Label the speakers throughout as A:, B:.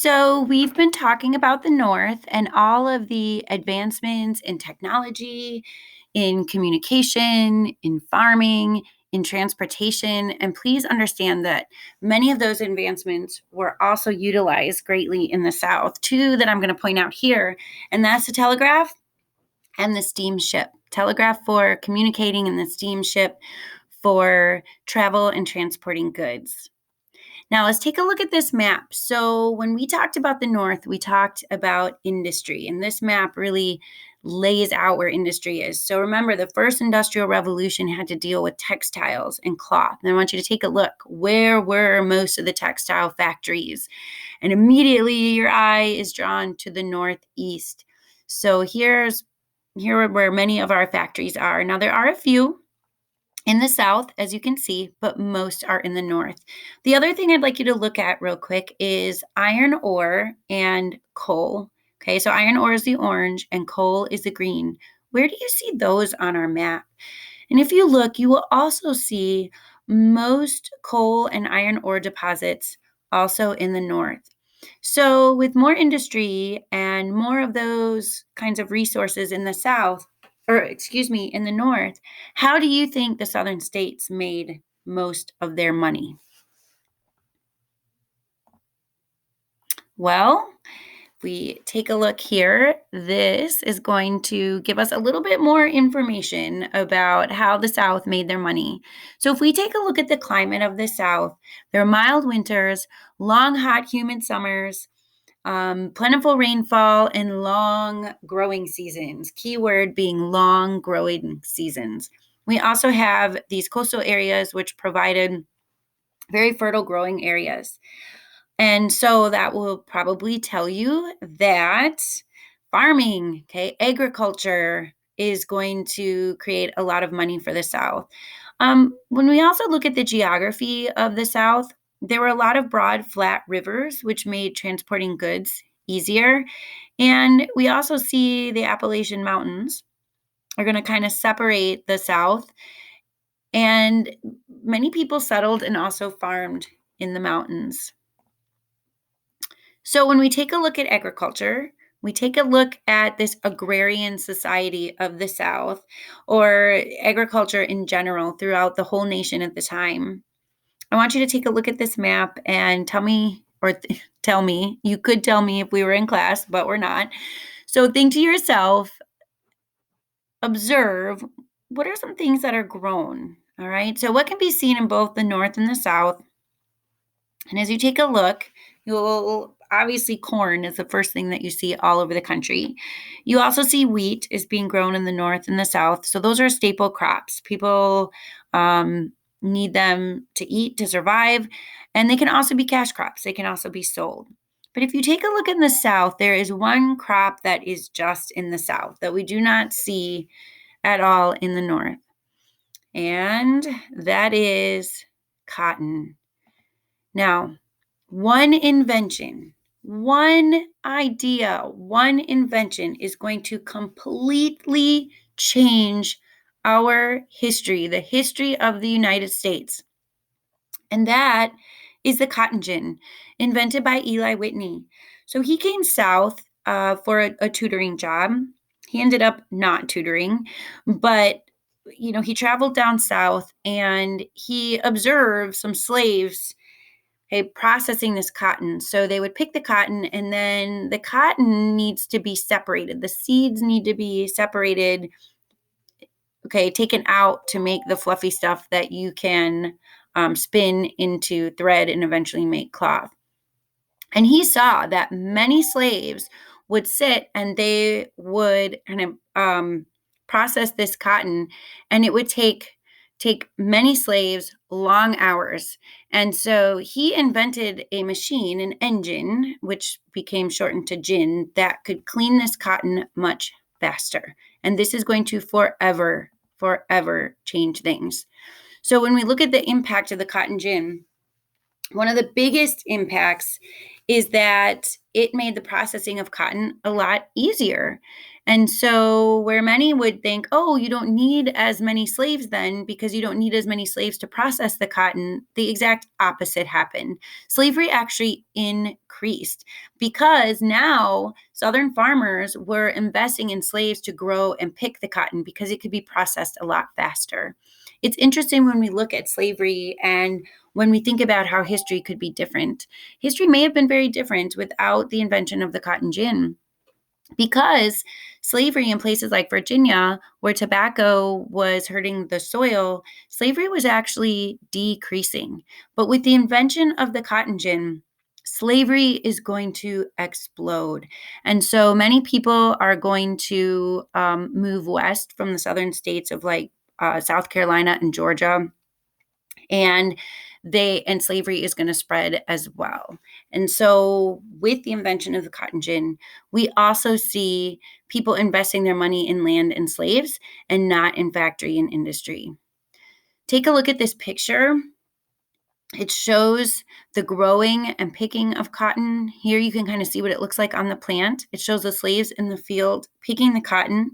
A: So, we've been talking about the North and all of the advancements in technology, in communication, in farming, in transportation. And please understand that many of those advancements were also utilized greatly in the South. Two that I'm going to point out here, and that's the telegraph and the steamship. Telegraph for communicating, and the steamship for travel and transporting goods. Now, let's take a look at this map. So, when we talked about the North, we talked about industry, and this map really lays out where industry is. So, remember, the first industrial revolution had to deal with textiles and cloth. And I want you to take a look. Where were most of the textile factories? And immediately your eye is drawn to the Northeast. So, here are where many of our factories are. Now, there are a few in the South, as you can see, but most are in the North. The other thing I'd like you to look at real quick is iron ore and coal. Okay, so iron ore is the orange and coal is the green. Where do you see those on our map? And if you look, you will also see most coal and iron ore deposits also in the North. So, with more industry and more of those kinds of resources in the South, or excuse me, in the North, how do you think the Southern states made most of their money? Well, if we take a look here, this is going to give us a little bit more information about how the South made their money. So, if we take a look at the climate of the South, there are mild winters, long, hot, humid summers, plentiful rainfall, and long growing seasons. Keyword being long growing seasons. We also have these coastal areas which provided very fertile growing areas. And so that will probably tell you that farming, okay, agriculture is going to create a lot of money for the South. When we also look at the geography of the South, there were a lot of broad, flat rivers, which made transporting goods easier. And we also see the Appalachian Mountains are going to kind of separate the South. And many people settled and also farmed in the mountains. So when we take a look at agriculture, we take a look at this agrarian society of the South, or agriculture in general throughout the whole nation at the time. I want you to take a look at this map and tell me, tell me, you could tell me if we were in class, but we're not. So think to yourself, observe, what are some things that are grown? All right. So what can be seen in both the North and the South? And as you take a look, you'll obviously corn is the first thing that you see all over the country. You also see wheat is being grown in the North and the South. So those are staple crops. People need them to eat, to survive. And they can also be cash crops. They can also be sold. But if you take a look in the South, there is one crop that is just in the South that we do not see at all in the North. And that is cotton. Now, one invention, one idea, one invention is going to completely change our history, the history of the United States. And that is the cotton gin, invented by Eli Whitney. So he came south for a tutoring job. He ended up not tutoring, but he traveled down south and he observed some slaves, okay, processing this cotton. So they would pick the cotton, and then the cotton needs to be separated. The seeds need to be separated, okay, taken out to make the fluffy stuff that you can spin into thread and eventually make cloth. And he saw that many slaves would sit and they would kind of process this cotton, and it would take many slaves long hours. And so he invented a machine, an engine, which became shortened to gin, that could clean this cotton much faster. And this is going to forever change things. So when we look at the impact of the cotton gin, one of the biggest impacts is that it made the processing of cotton a lot easier. And so, where many would think, oh, you don't need as many slaves then because you don't need as many slaves to process the cotton, the exact opposite happened. Slavery actually increased because now Southern farmers were investing in slaves to grow and pick the cotton because it could be processed a lot faster. It's interesting when we look at slavery and when we think about how history could be different. History may have been very different without the invention of the cotton gin because slavery in places like Virginia, where tobacco was hurting the soil, slavery was actually decreasing. But with the invention of the cotton gin, slavery is going to explode. And so many people are going to move west from the southern states of like South Carolina and Georgia, and slavery is going to spread as well. And so with the invention of the cotton gin, we also see people investing their money in land and slaves and not in factory and industry. Take a look at this picture. It shows the growing and picking of cotton. Here you can kind of see what it looks like on the plant. It shows the slaves in the field picking the cotton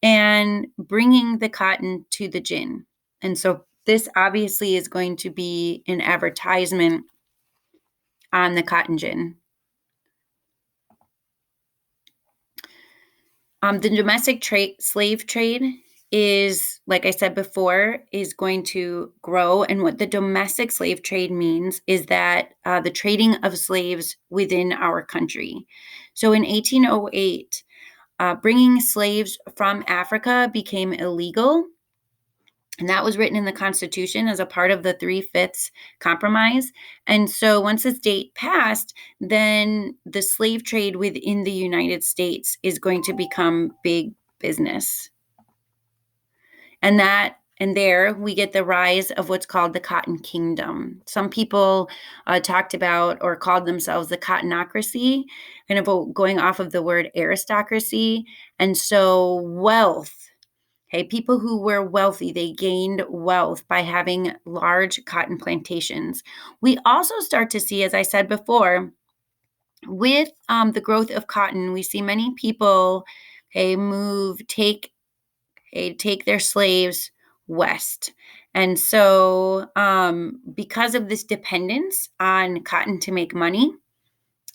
A: and bringing the cotton to the gin. And so this obviously is going to be an advertisement on the cotton gin. The domestic slave trade is, like I said before, is going to grow. And what the domestic slave trade means is that the trading of slaves within our country. So in 1808, bringing slaves from Africa became illegal. And that was written in the Constitution as a part of the Three-Fifths Compromise. And so once this date passed, then the slave trade within the United States is going to become big business. And there we get the rise of what's called the Cotton Kingdom. Some people talked about or called themselves the Cottonocracy, kind of going off of the word aristocracy. And so wealth. Okay, people who were wealthy, they gained wealth by having large cotton plantations. We also start to see, as I said before, with the growth of cotton, we see many people, take their slaves west. And so, because of this dependence on cotton to make money,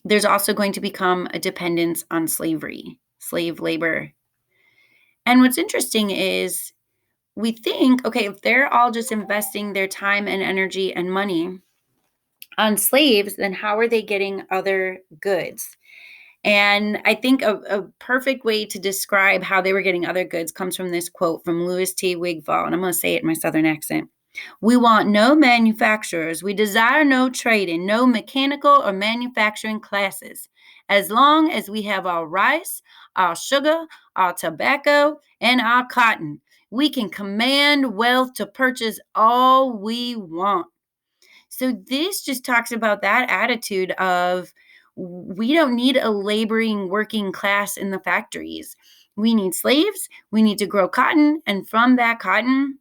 A: there's also going to become a dependence on slavery, slave labor. And what's interesting is we think, okay, if they're all just investing their time and energy and money on slaves, then how are they getting other goods? And I think a perfect way to describe how they were getting other goods comes from this quote from Louis T. Wigfall, and I'm going to say it in my Southern accent. We want no manufacturers. We desire no trading, no mechanical or manufacturing classes. As long as we have our rice, our sugar, our tobacco, and our cotton, we can command wealth to purchase all we want. So this just talks about that attitude of we don't need a laboring working class in the factories. We need slaves. We need to grow cotton. And from that cotton,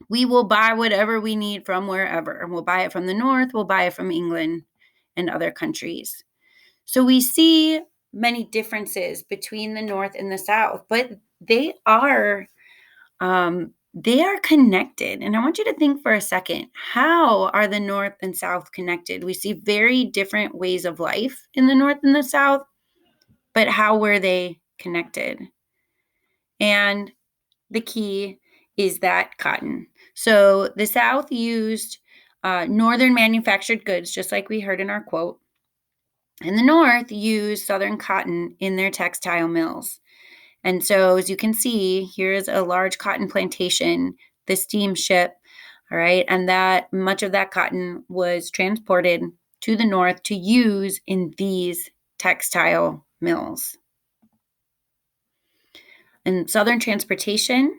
A: we will buy whatever we need from wherever. We'll buy it from the North. We'll buy it from England and other countries. So we see many differences between the North and the South, but they are connected. And I want you to think for a second, how are the North and South connected? We see very different ways of life in the North and the South, but how were they connected? And the key is that cotton. So the South used Northern manufactured goods, just like we heard in our quote. And the North used Southern cotton in their textile mills. And so, as you can see, here's a large cotton plantation, the steamship, all right, and that much of that cotton was transported to the North to use in these textile mills. And Southern transportation,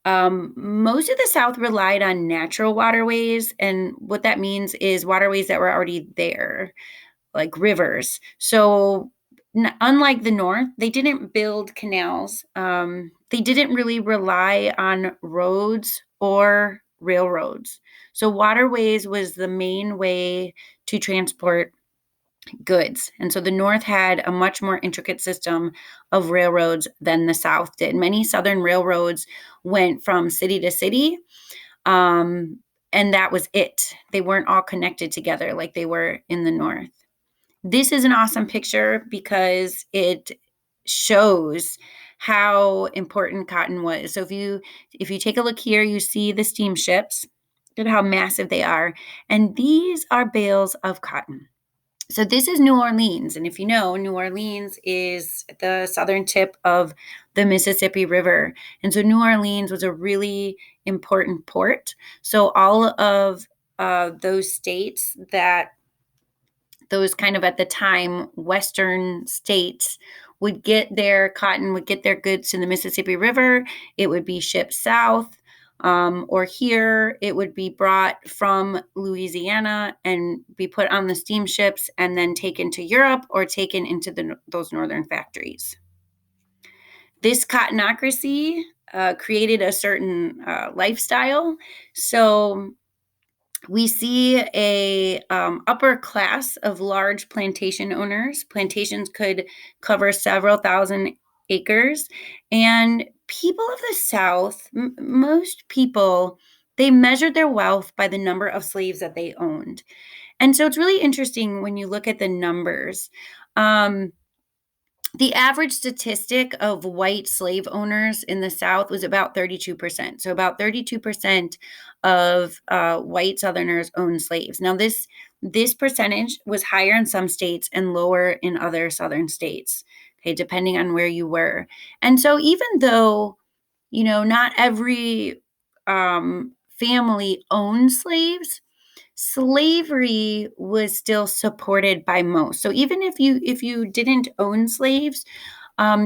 A: most of the South relied on natural waterways, and what that means is waterways that were already there, like rivers. So unlike the North, they didn't build canals. They didn't really rely on roads or railroads. So waterways was the main way to transport goods. And so the North had a much more intricate system of railroads than the South did. Many Southern railroads went from city to city, and that was it. They weren't all connected together like they were in the North. This is an awesome picture because it shows how important cotton was. So if you take a look here, you see the steamships. Look at how massive they are. And these are bales of cotton. So this is New Orleans. And if you know, New Orleans is the southern tip of the Mississippi River. And so New Orleans was a really important port. So all of those states that those kind of at the time Western states would get their cotton, would get their goods to the Mississippi River. It would be shipped south, or here it would be brought from Louisiana and be put on the steamships and then taken to Europe or taken into those northern factories. This cottonocracy created a certain lifestyle. So we see a upper class of large plantation owners. Plantations could cover several thousand acres, and people of the South, most people, they measured their wealth by the number of slaves that they owned. And so it's really interesting when you look at the numbers. The average statistic of white slave owners in the South was about 32%. So about 32% of white Southerners owned slaves. Now, this percentage was higher in some states and lower in other Southern states, okay, depending on where you were. And so even though, not every family owned slaves, slavery was still supported by most. So even if you didn't own slaves,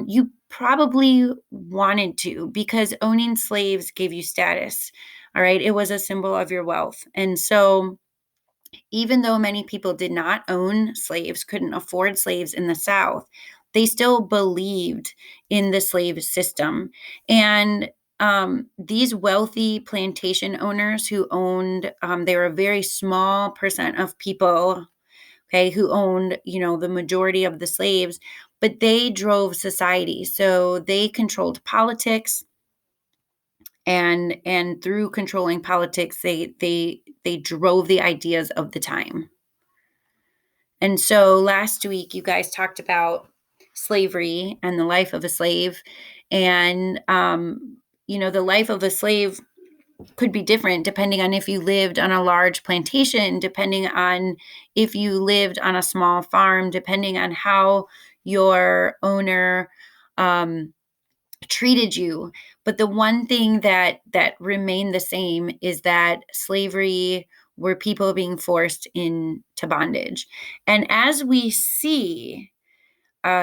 A: you probably wanted to, because owning slaves gave you status. All right, it was a symbol of your wealth. And so even though many people did not own slaves, couldn't afford slaves in the South, they still believed in the slave system. And these wealthy plantation owners who owned, they were a very small percent of people, okay, who owned, the majority of the slaves, but they drove society. So they controlled politics, and through controlling politics, they drove the ideas of the time. And so last week, you guys talked about slavery and the life of a slave. And, the life of a slave could be different depending on if you lived on a large plantation, depending on if you lived on a small farm, depending on how your owner treated you. But the one thing that remained the same is that slavery were people being forced into bondage. And as we see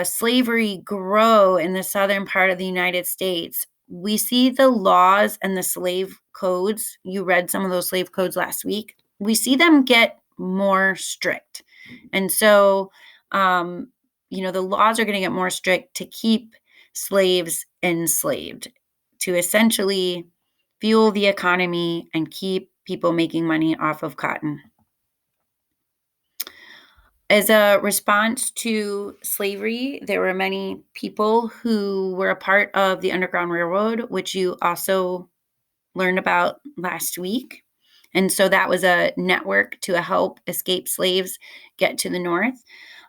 A: slavery grow in the southern part of the United States, we see the laws and the slave codes. You read some of those slave codes last week. We see them get more strict. And so, the laws are going to get more strict to keep slaves enslaved, to essentially fuel the economy and keep people making money off of cotton. As a response to slavery, there were many people who were a part of the Underground Railroad, which you also learned about last week. And so that was a network to help escaped slaves get to the North.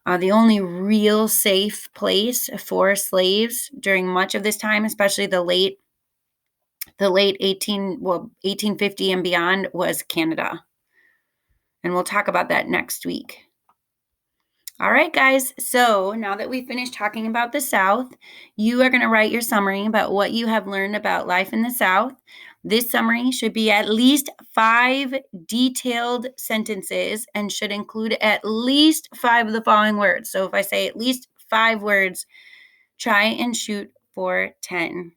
A: The only real safe place for slaves during much of this time, especially the late 1850 and beyond, was Canada. And we'll talk about that next week. All right, guys. So now that we finished talking about the South, you are going to write your summary about what you have learned about life in the South. This summary should be at least 5 detailed sentences and should include at least 5 of the following words. So if I say at least 5 words, try and shoot for 10.